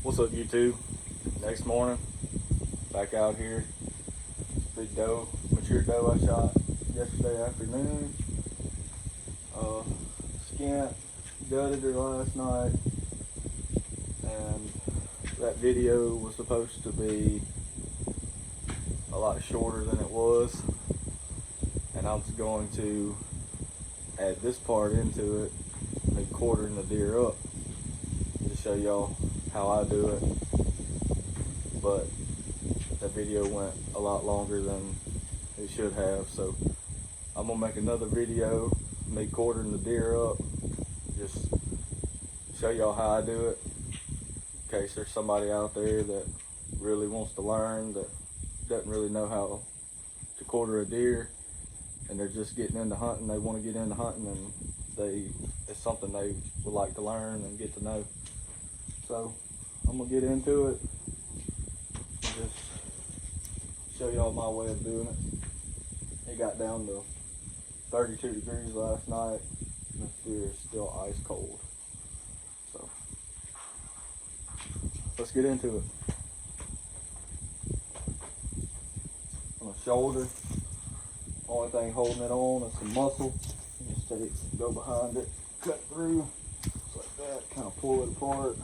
What's up, YouTube? Next morning, back out here. Big doe, mature doe I shot yesterday afternoon. Skint, gutted her last night, and that video was supposed to be a lot shorter than it was, and I was going to add this part into it, me quartering the deer up, to show y'all how I do it. But that video went a lot longer than it should have, so I'm gonna make another video, me quartering the deer up, just show y'all how I do it, in case there's somebody out there that really wants to learn, that doesn't really know how to quarter a deer, and they're just getting into hunting. They want to get into hunting, and it's something they would like to learn and get to know. So I'm gonna get into it and just show y'all my way of doing it. It got down to 32 degrees last night, and this deer is still ice cold. So let's get into it. On the shoulder, only thing holding it on is some muscle. Just go behind it, cut through, just like that, kind of pull it apart.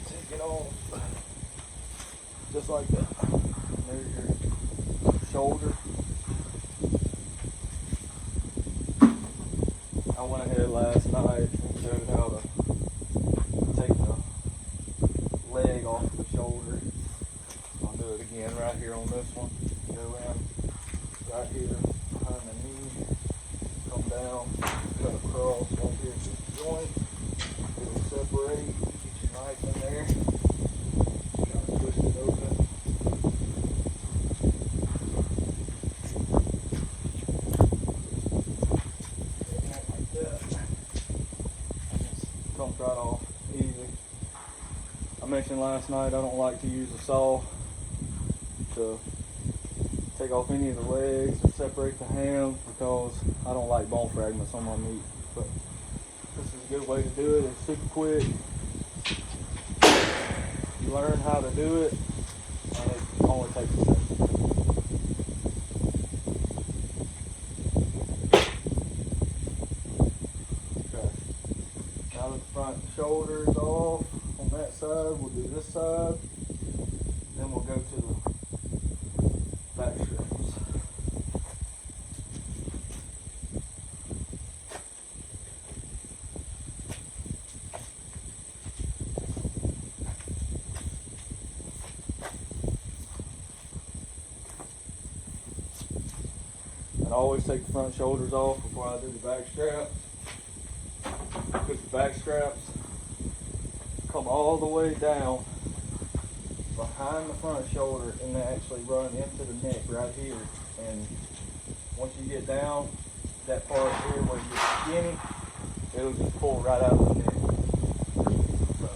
Take it off, just like that. There's your shoulder. I went ahead last night and showed how to take the leg off the shoulder. I'll do it again right here on this one. Go around right here behind the knee, come down, cut across right here to the joint. It'll separate. Get your knife in there. Try to twist it open. Comes right off easy. I mentioned last night I don't like to use a saw to take off any of the legs or separate the ham because I don't like bone fragments on my meat. But this is a good way to do it. It's super quick. You learn how to do it, and it only takes a second. Now that the front shoulder is off on that side, we'll do this side. Then we'll go to the back strips. And I always take the front shoulders off before I do the back straps. Because the back straps come all the way down behind the front shoulder, and they actually run into the neck right here. And once you get down that part here where you get skinny, it'll just pull right out of the neck. So,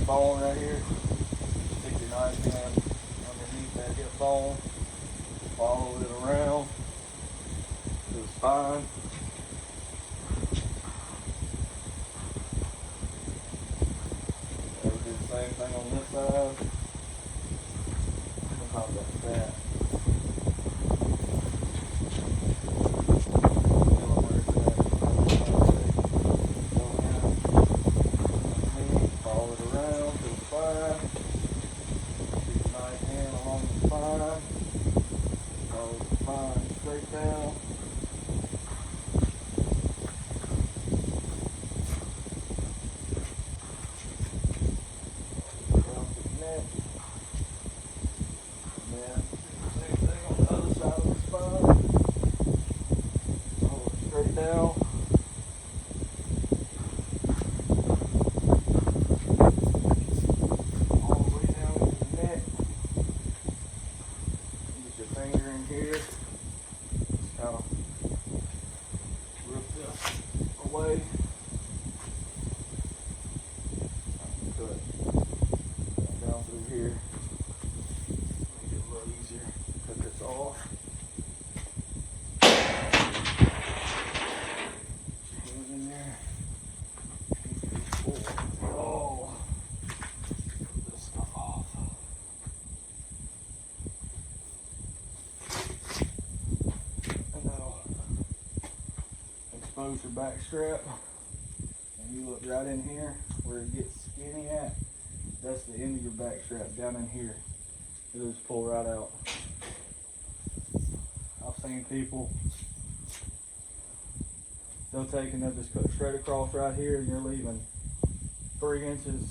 bone right here, stick your knife in underneath that hip bone, follow it around to the spine. And we do the same thing on this side. How about that? Straight down. expose your back strap, and you look right in here where it gets skinny at. That's the end of your back strap down in here. It'll just pull right out. I've seen people, they'll take and they'll just cut straight across right here, and you're leaving 3 inches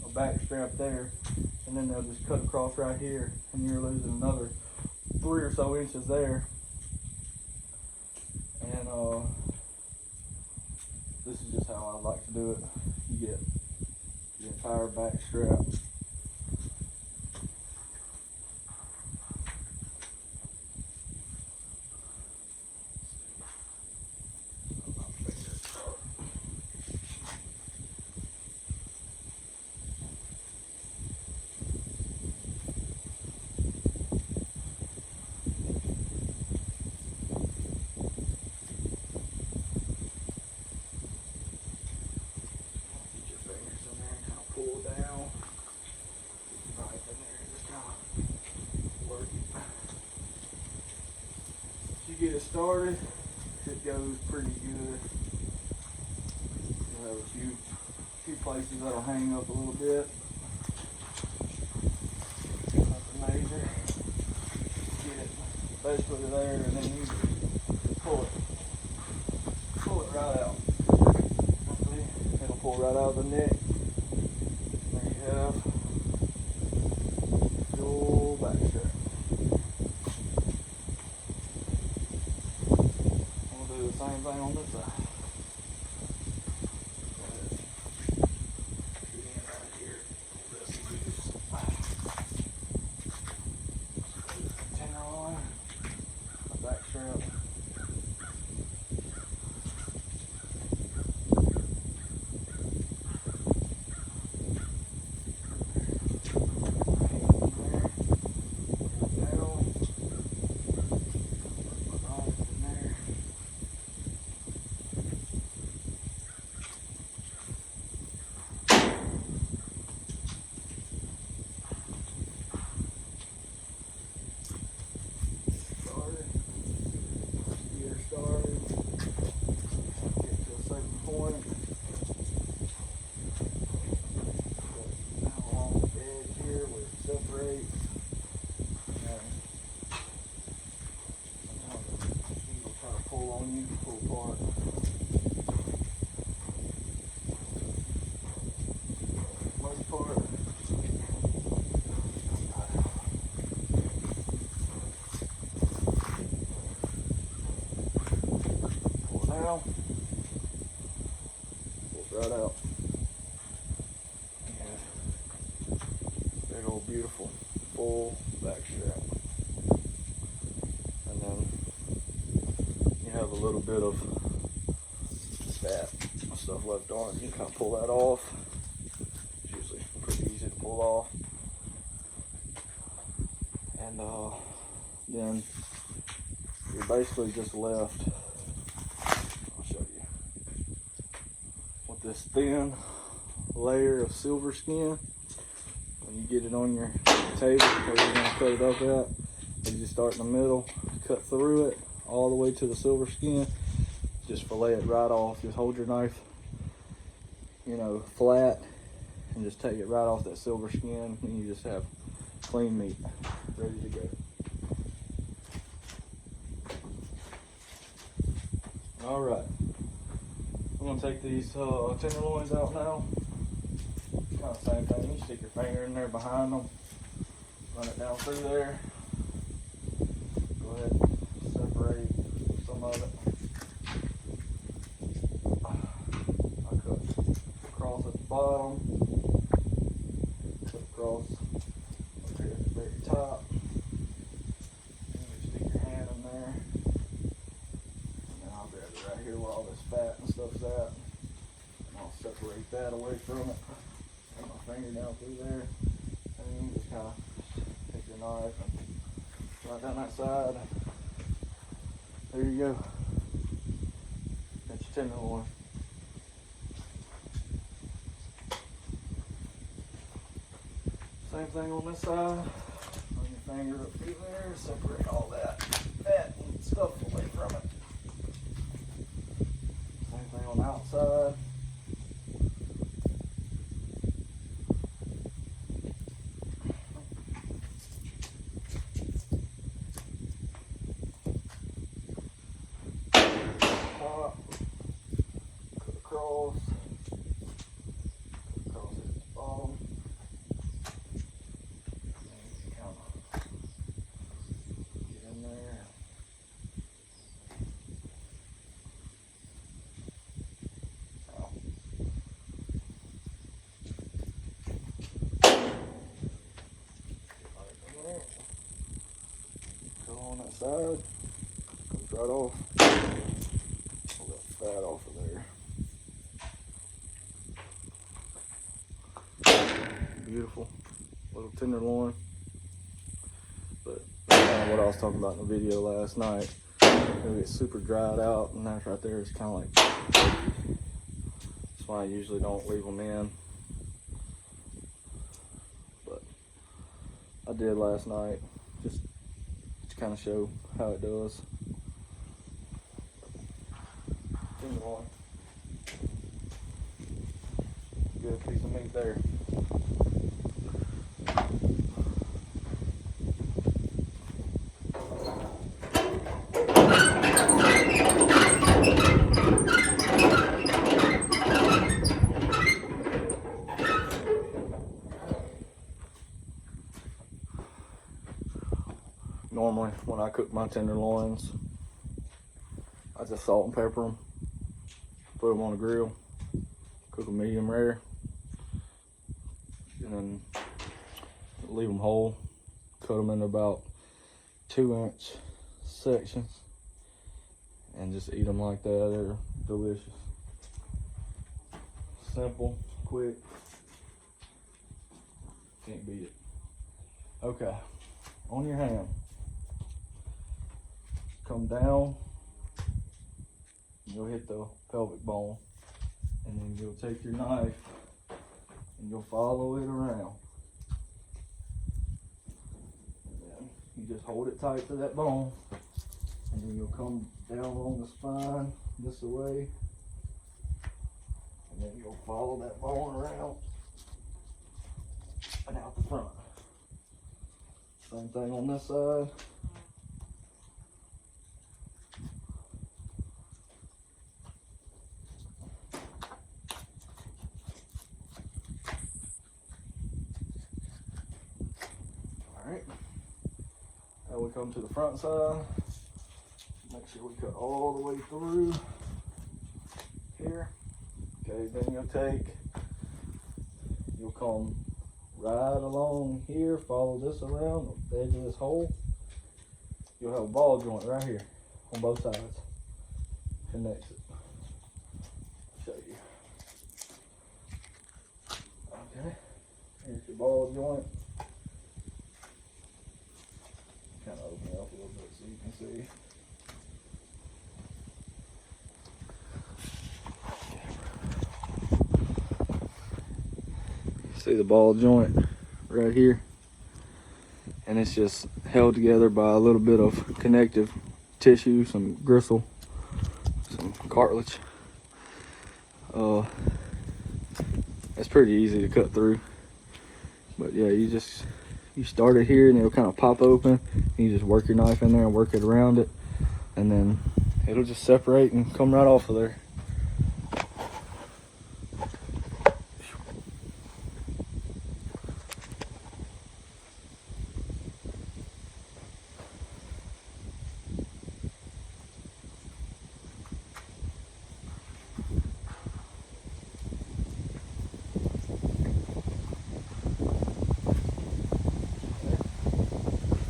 of back strap there, and then they'll just cut across right here, and you're losing another 3 or so inches there. And this is just how I like to do it. You get the entire back strap. Get it started, it goes pretty good. You'll have a few places that'll hang up a little bit. Nothing major. Get it basically there, and then you pull it right out. See? It'll pull right out of the neck. There you have your back strap. Same thing on this side. Tenderloin, back strap. Pulls right out. And big old beautiful full back strap. And then you have a little bit of fat and stuff left on it. You can kind of pull that off. It's usually pretty easy to pull off. And then you're basically just left, I'll show you, with this thin layer of silver skin. When you get it on your table, where you're going to cut it up at, you just start in the middle, cut through it all the way to the silver skin, just fillet it right off. Just hold your knife, you know, flat, and just take it right off that silver skin, and you just have clean meat ready to go. All right, I'm gonna take these tenderloins out now. Kind of same thing. You stick your finger in there behind them, run it down through there. Go ahead and separate some of it. I cut across at the bottom, cut across up here at the very top. You stick your hand in there, and then I'll grab it right here where all this fat and stuff's at, and I'll separate that away from it. Put my finger down through there, and you just kind of take your knife and right down that side. There you go. Got your tenderloin. Same thing on this side. Run your finger up through there, separate all that fat and stuff away from it. on that side. Comes right off. Pull that fat off of there. Beautiful little tenderloin. But that's kind of what I was talking about in the video last night. It'll get super dried out, and that right there is kind of like, that's why I usually don't leave them in. But I did last night, just to kind of show how it does. Tenderloin. Good piece of meat there. Normally, when I cook my tenderloins, I just salt and pepper them, put them on the grill, cook them medium rare, and then leave them whole, cut them into about 2-inch sections, and just eat them like that. They're delicious. Simple, quick, can't beat it. Okay, on your ham. Come down, you'll hit the pelvic bone, and then you'll take your knife and you'll follow it around. And then you just hold it tight to that bone, and then you'll come down along the spine this way, and then you'll follow that bone around and out the front. Same thing on this side. Alright, now we come to the front side. Make sure we cut all the way through here. Okay, then you'll come right along here, follow this around the edge of this hole. You'll have a ball joint right here on both sides. Connects it. I'll show you. Okay, here's your ball joint. Kind of open it up a little bit so you can see. See the ball joint right here, and it's just held together by a little bit of connective tissue, some gristle, some cartilage. It's pretty easy to cut through, but yeah, you start it here and it'll kind of pop open, and you just work your knife in there and work it around it, and then it'll just separate and come right off of there.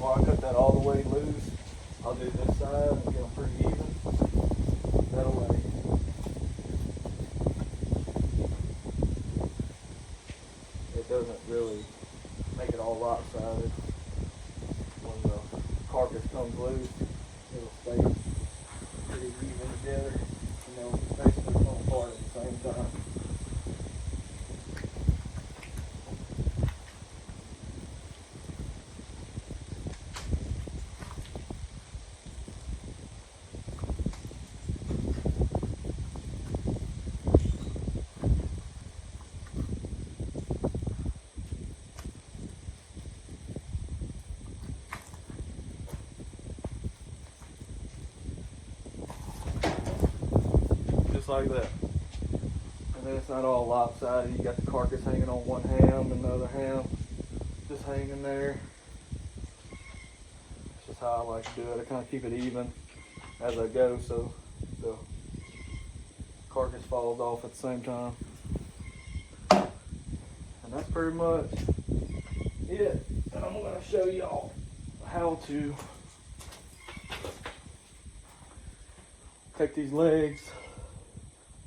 Before I cut that all the way loose, I'll do this side and get them pretty even. That way. It doesn't really make it all lopsided. When the carcass comes loose, it'll stay pretty even together, and they'll basically come apart at the same time. Just like that. And then it's not all lopsided. You got the carcass hanging on one ham and the other ham just hanging there. It's just how I like to do it. I kind of keep it even as I go so the carcass falls off at the same time. And that's pretty much it. And I'm going to show y'all how to take these legs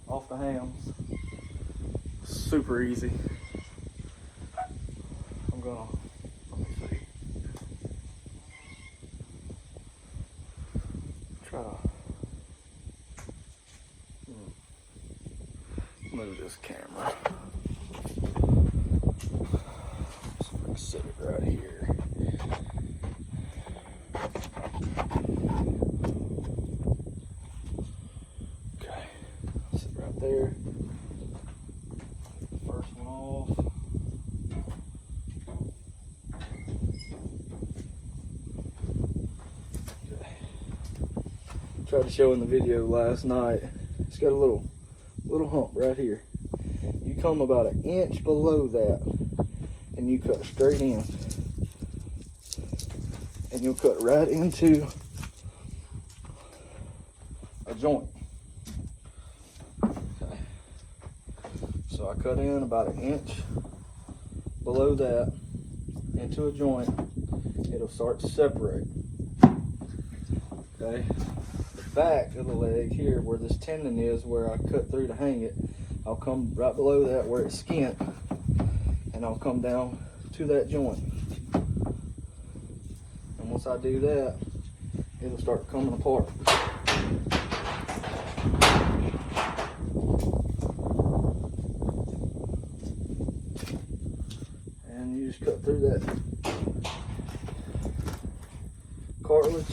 off the hams. Super easy. I'm gonna, let me see. Try to move this camera. So I'm gonna sit it right here. Okay, sit right there. First one off. Okay. Tried to show in the video last night. It's got a little hump right here. You come about an inch below that and you cut straight in. And you'll cut right into a joint. Okay. So I cut in about an inch below that into a joint. It'll start to separate. Okay. The back of the leg here where this tendon is, where I cut through to hang it, I'll come right below that where it's skint, and I'll come down to that joint. And once I do that, it'll start coming apart. And you just cut through that cartilage,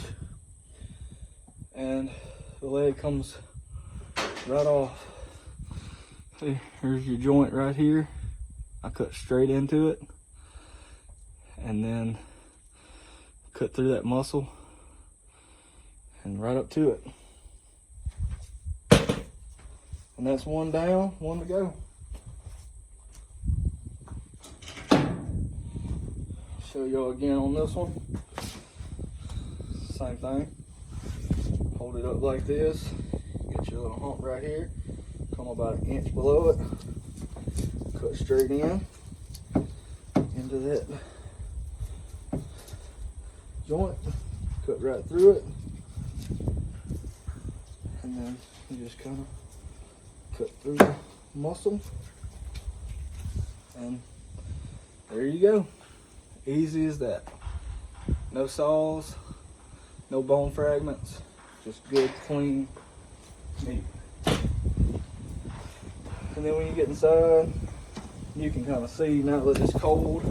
and the leg comes right off. See, here's your joint right here. I cut straight into it and then cut through that muscle and right up to it. And that's one down, one to go. Show y'all again on this one. Same thing. Hold it up like this. Get your little hump right here. Come about an inch below it. Cut straight in into that joint. Cut right through it. And then you just kind of cut through the muscle. And there you go. Easy as that. No saws, no bone fragments, just good, clean meat. And then when you get inside, you can kind of see now that it's cold.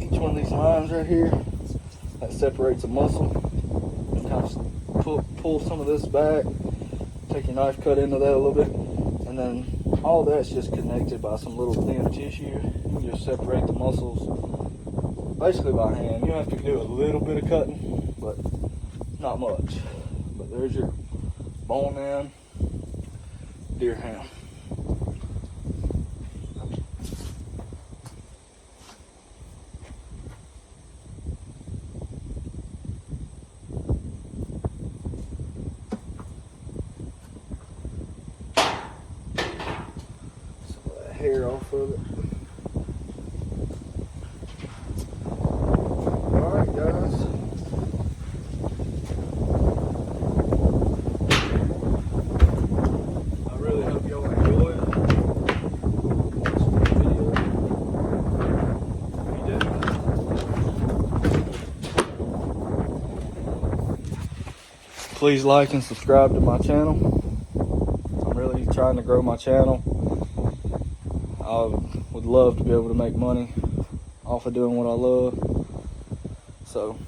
Each one of these lines right here, that separates a muscle. And kind of pull some of this back, take your knife cut into that a little bit, and then all that's just connected by some little thin tissue. You can just separate the muscles basically by hand. You have to do a little bit of cutting, but not much. But there's your bone-in deer ham. Some of that hair off of it. Alright guys. Please like and subscribe to my channel. I'm really trying to grow my channel. I would love to be able to make money off of doing what I love. So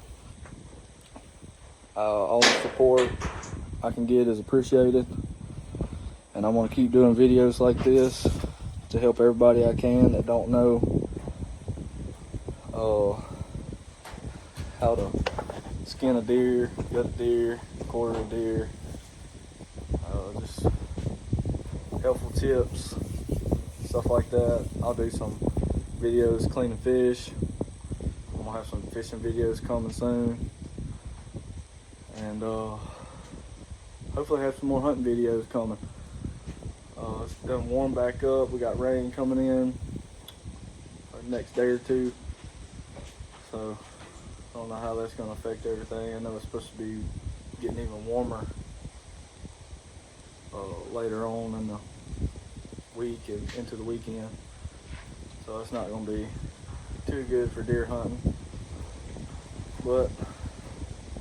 all the support I can get is appreciated. And I want to keep doing videos like this to help everybody I can that don't know how to skin a deer, gut a deer, quarter a deer. Just helpful tips, stuff like that. I'll do some videos cleaning fish. I'm gonna have some fishing videos coming soon, and hopefully have some more hunting videos coming. It's done warm back up. We got rain coming in the next day or two, so I don't know how that's gonna affect everything. I know it's supposed to be getting even warmer later on in the week and into the weekend. So it's not going to be too good for deer hunting. But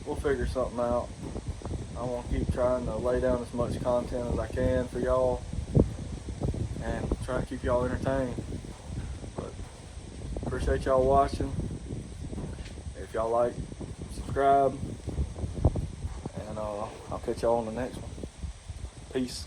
we'll figure something out. I'm going to keep trying to lay down as much content as I can for y'all and try to keep y'all entertained. But appreciate y'all watching. If y'all like, subscribe, and I'll catch y'all on the next one. Peace.